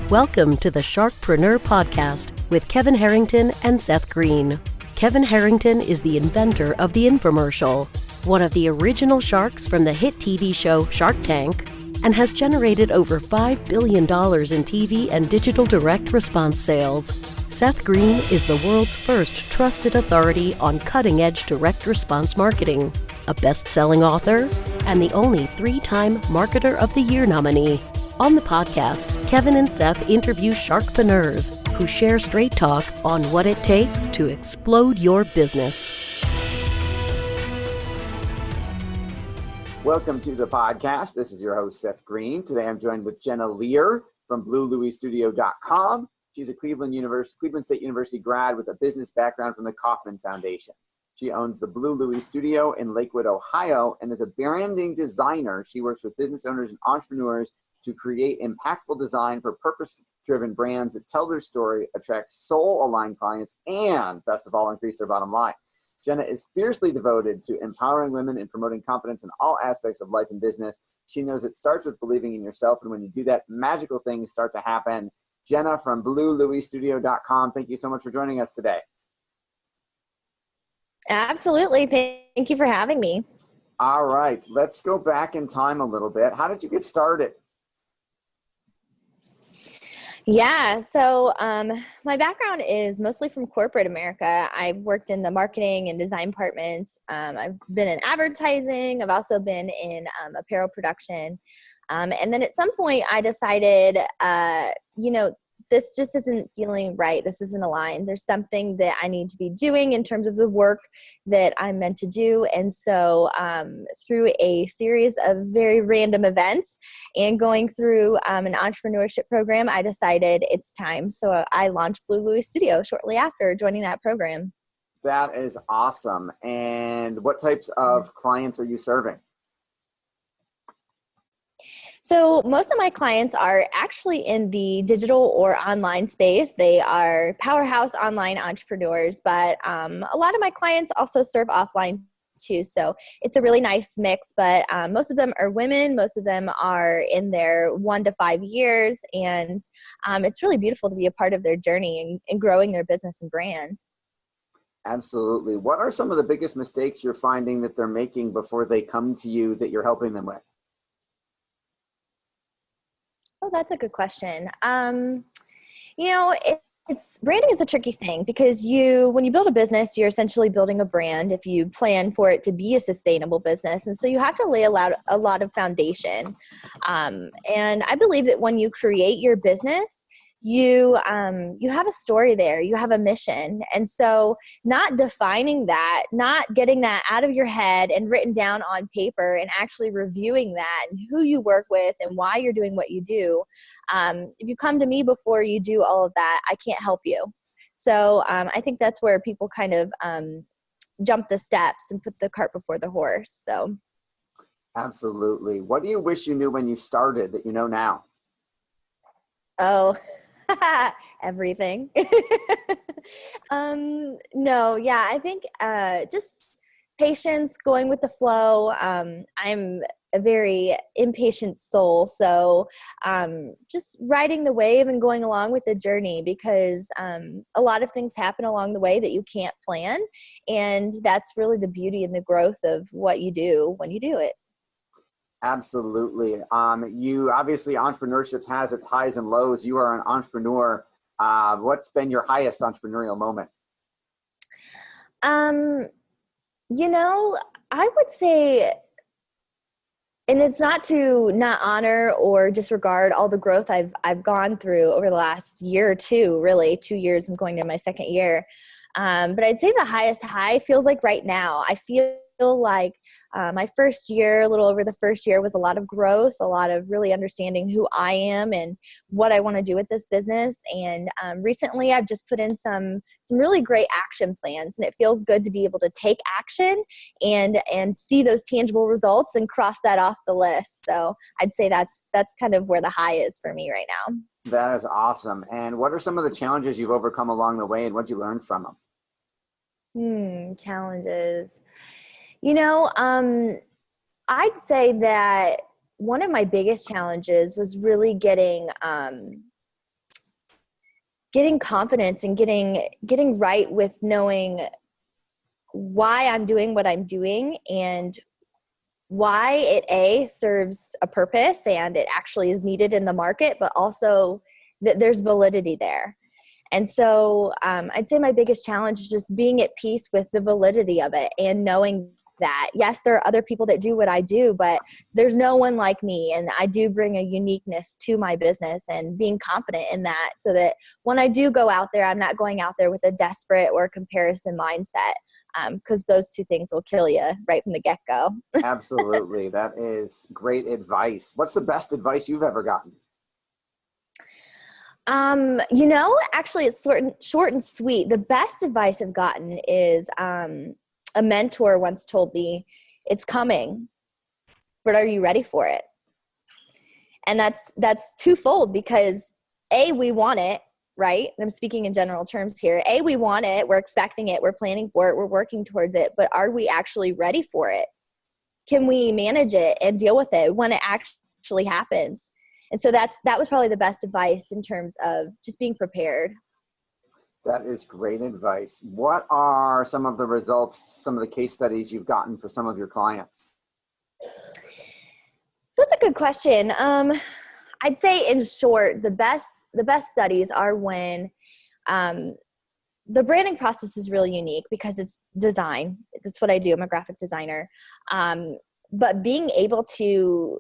Welcome to the Sharkpreneuer podcast with Kevin Harrington and Seth Greene. Kevin Harrington is the inventor of the infomercial, one of the original sharks from the hit TV show Shark Tank, and has generated over $5 billion in TV and digital direct response sales. Seth Greene is the world's first trusted authority on cutting-edge direct response marketing, a best-selling author, and the only 3-time Marketer of the Year nominee. On the podcast, Kevin and Seth interview Sharkpreneurs who share straight talk on what it takes to explode your business. Welcome to the podcast. This is your host, Seth Greene. Today I'm joined with Jenna Lear from Blue Loui Studio.com. She's a Cleveland State University grad with a business background from the Kauffman Foundation. She owns the Blue Loui Studio in Lakewood, Ohio, and as a branding designer, she works with business owners and entrepreneurs to create impactful design for purpose-driven brands that tell their story, attract soul-aligned clients, and, best of all, increase their bottom line. Jenna is fiercely devoted to empowering women and promoting confidence in all aspects of life and business. She knows it starts with believing in yourself, and when you do that, magical things start to happen. Jenna from BlueLouiStudio.com, thank you so much for joining us today. Absolutely. Thank you for having me. All right, let's go back in time a little bit. How did you get started? Yeah, so my background is mostly from corporate America. I've worked in the marketing and design departments. I've been in advertising. I've also been in apparel production. And then at some point I decided, this just isn't feeling right. This isn't aligned. There's something that I need to be doing in terms of the work that I'm meant to do. And so through a series of very random events and going through an entrepreneurship program, I decided it's time. So I launched Blue Loui Studio shortly after joining that program. That is awesome. And what types of clients are you serving? So most of my clients are actually in the digital or online space. They are powerhouse online entrepreneurs, but a lot of my clients also serve offline too. So it's a really nice mix, but most of them are women. Most of them are in their 1 to 5 years. And it's really beautiful to be a part of their journey and growing their business and brand. Absolutely. What are some of the biggest mistakes you're finding that they're making before they come to you that you're helping them with? Oh, that's a good question. Branding is a tricky thing because when you build a business, you're essentially building a brand if you plan for it to be a sustainable business. And so you have to lay a lot of foundation. And I believe that when you create your business, you have a story there, you have a mission. And so not defining that, not getting that out of your head and written down on paper and actually reviewing that and who you work with and why you're doing what you do. If you come to me before you do all of that, I can't help you. So I think that's where people kind of jump the steps and put the cart before the horse. So. Absolutely. What do you wish you knew when you started that you know now? Oh, everything. I think just patience, going with the flow. I'm a very impatient soul, so just riding the wave and going along with the journey because a lot of things happen along the way that you can't plan, and that's really the beauty and the growth of what you do when you do it. Absolutely. You obviously, entrepreneurship has its highs and lows. You are an entrepreneur. What's been your highest entrepreneurial moment? I would say, and it's not to not honor or disregard all the growth I've gone through over the last year or two, really 2 years. I'm going to my second year. But I'd say the highest high feels like right now. I feel like my first year, a little over the first year, was a lot of growth, a lot of really understanding who I am and what I want to do with this business. And recently I've just put in some really great action plans, and it feels good to be able to take action and see those tangible results and cross that off the list. So I'd say that's kind of where the high is for me right now. That is awesome. And what are some of the challenges you've overcome along the way, and what did you learn from them? Challenges. I'd say that one of my biggest challenges was really getting getting confidence and getting right with knowing why I'm doing what I'm doing and why it serves a purpose and it actually is needed in the market, but also that there's validity there. And so I'd say my biggest challenge is just being at peace with the validity of it and knowing that, yes, there are other people that do what I do, but there's no one like me. And I do bring a uniqueness to my business and being confident in that so that when I do go out there, I'm not going out there with a desperate or comparison mindset. Because those two things will kill you right from the get-go. Absolutely. That is great advice. What's the best advice you've ever gotten? Actually it's short and sweet. The best advice I've gotten is a mentor once told me, it's coming, but are you ready for it? And that's twofold because A, we want it, right? And I'm speaking in general terms here. A, we want it, we're expecting it, we're planning for it, we're working towards it, but are we actually ready for it? Can we manage it and deal with it when it actually happens? And so that was probably the best advice in terms of just being prepared. That is great advice. What are some of the results, some of the case studies you've gotten for some of your clients? That's a good question. I'd say in short, the best studies are when the branding process is really unique because it's design. That's what I do. I'm a graphic designer. But being able to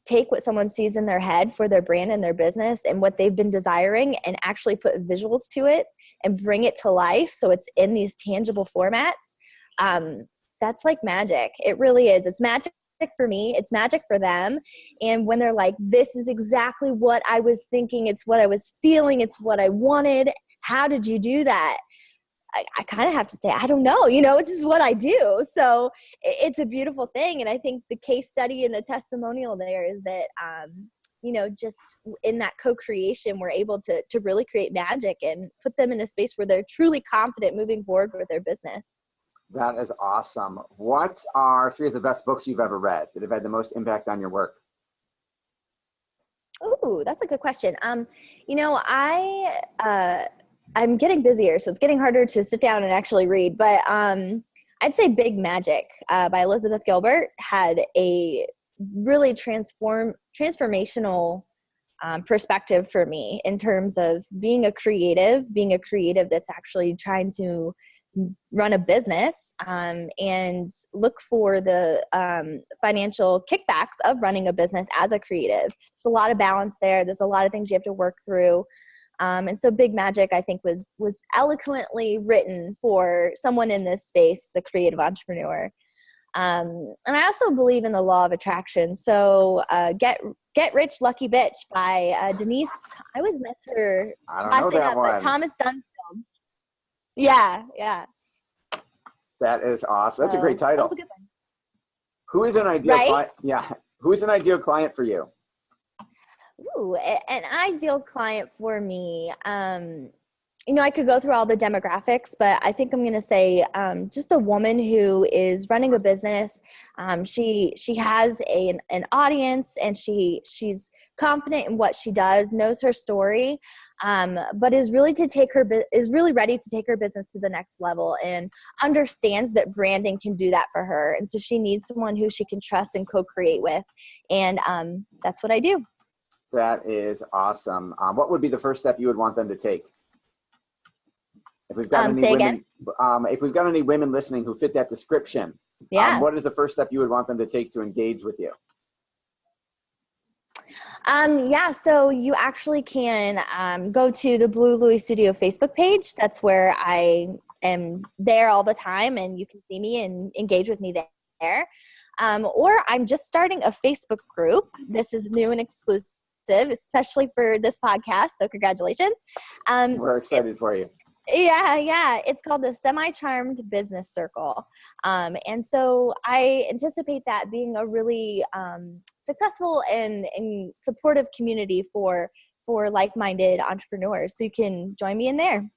take what someone sees in their head for their brand and their business and what they've been desiring and actually put visuals to it and bring it to life so it's in these tangible formats, that's like magic. It really is. It's magic for me. It's magic for them. And when they're like, this is exactly what I was thinking. It's what I was feeling. It's what I wanted. How did you do that? I kind of have to say, I don't know, this is what I do. So it's a beautiful thing. And I think the case study and the testimonial there is that, just in that co-creation, we're able to really create magic and put them in a space where they're truly confident moving forward with their business. That is awesome. What are 3 of the best books you've ever read that have had the most impact on your work? Oh, that's a good question. I'm getting busier, so it's getting harder to sit down and actually read. But I'd say Big Magic by Elizabeth Gilbert had a really transformational perspective for me in terms of being a creative that's actually trying to run a business and look for the financial kickbacks of running a business as a creative. There's a lot of balance there. There's a lot of things you have to work through. And so Big Magic, I think, was eloquently written for someone in this space, a creative entrepreneur. And I also believe in the law of attraction. So Get Rich, Lucky Bitch by Denise. I always mess her last name up, but Thomas Dunfield. Yeah. That is awesome. That's a great title. That was a good one. Who is an ideal client? Yeah. Who is an ideal client for you? Ooh, an ideal client for me. I could go through all the demographics, but I think I'm going to say just a woman who is running a business. She has an audience, and she's confident in what she does, knows her story, but is really ready to take her business to the next level and understands that branding can do that for her. And so she needs someone who she can trust and co-create with, and that's what I do. That is awesome. What would be the first step you would want them to take? If we've got if we've got any women listening who fit that description, what is the first step you would want them to take to engage with you? So you actually can go to the Blue Loui Studio Facebook page. That's where I am there all the time, and you can see me and engage with me there. Or I'm just starting a Facebook group. This is new and exclusive, especially for this podcast. So congratulations. We're excited for you. Yeah. It's called the Semi-Charmed Business Circle. And so I anticipate that being a really successful and supportive community for like-minded entrepreneurs. So you can join me in there.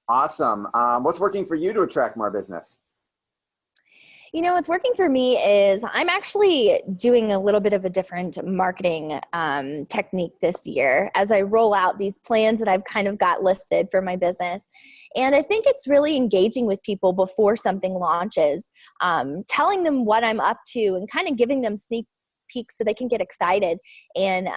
Awesome. What's working for you to attract more business? What's working for me is I'm actually doing a little bit of a different marketing technique this year as I roll out these plans that I've kind of got listed for my business. And I think it's really engaging with people before something launches, telling them what I'm up to and kind of giving them sneak peeks so they can get excited. And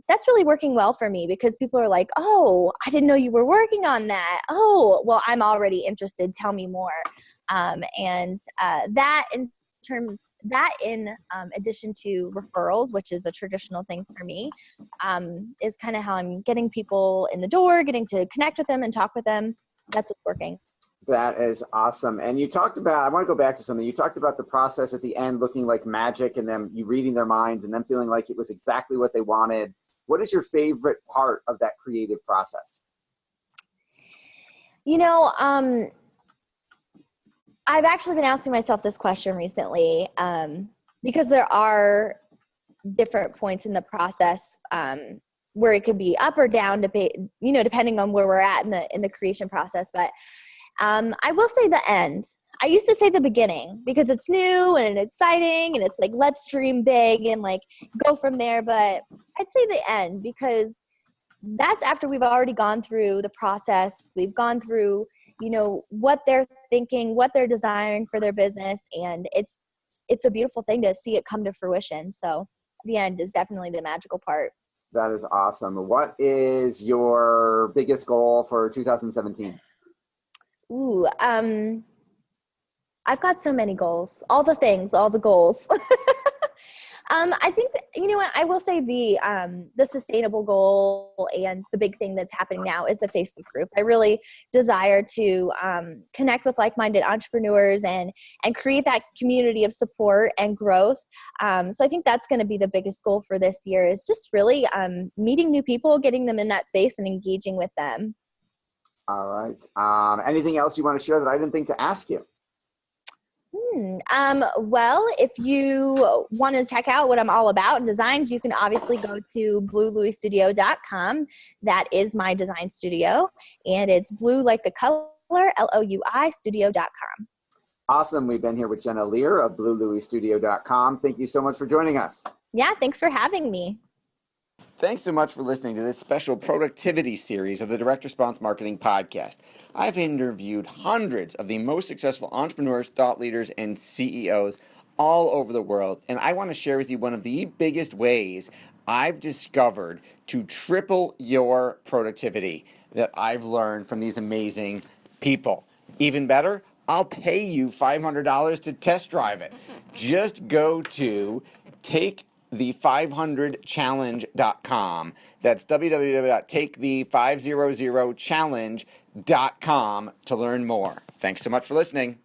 that's really working well for me because people are like, oh, I didn't know you were working on that. Oh, well, I'm already interested. Tell me more. That in addition to referrals, which is a traditional thing for me, is kind of how I'm getting people in the door, getting to connect with them and talk with them. That's what's working. That is awesome. And you talked about, I want to go back to something. You talked about the process at the end looking like magic and them you reading their minds and them feeling like it was exactly what they wanted. What is your favorite part of that creative process? I've actually been asking myself this question recently because there are different points in the process where it could be up or down, depending on where we're at in the creation process. But I will say the end. I used to say the beginning because it's new and exciting and it's like, let's dream big and like go from there. But I'd say the end because that's after we've already gone through the process. We've gone through, what they're thinking, what they're desiring for their business. And it's a beautiful thing to see it come to fruition. So the end is definitely the magical part. That is awesome. What is your biggest goal for 2017? Ooh, I've got so many goals, all the things, all the goals. I think that, I will say the sustainable goal and the big thing that's happening now is the Facebook group. I really desire to connect with like-minded entrepreneurs and create that community of support and growth. So I think that's going to be the biggest goal for this year is just really meeting new people, getting them in that space and engaging with them. All right. Anything else you want to share that I didn't think to ask you? Well, if you want to check out what I'm all about in designs, you can obviously go to bluelouistudio.com. That is my design studio, and it's blue like the color, LOUI studio.com. Awesome. We've been here with Jenna Lear of bluelouistudio.com. Thank you so much for joining us. Yeah, thanks for having me. Thanks so much for listening to this special productivity series of the Direct Response Marketing Podcast. I've interviewed hundreds of the most successful entrepreneurs, thought leaders, and CEOs all over the world, and I want to share with you one of the biggest ways I've discovered to triple your productivity that I've learned from these amazing people. Even better, I'll pay you $500 to test drive it. Just go to takethe500challenge.com. That's www.takethe500challenge.com to learn more. Thanks so much for listening.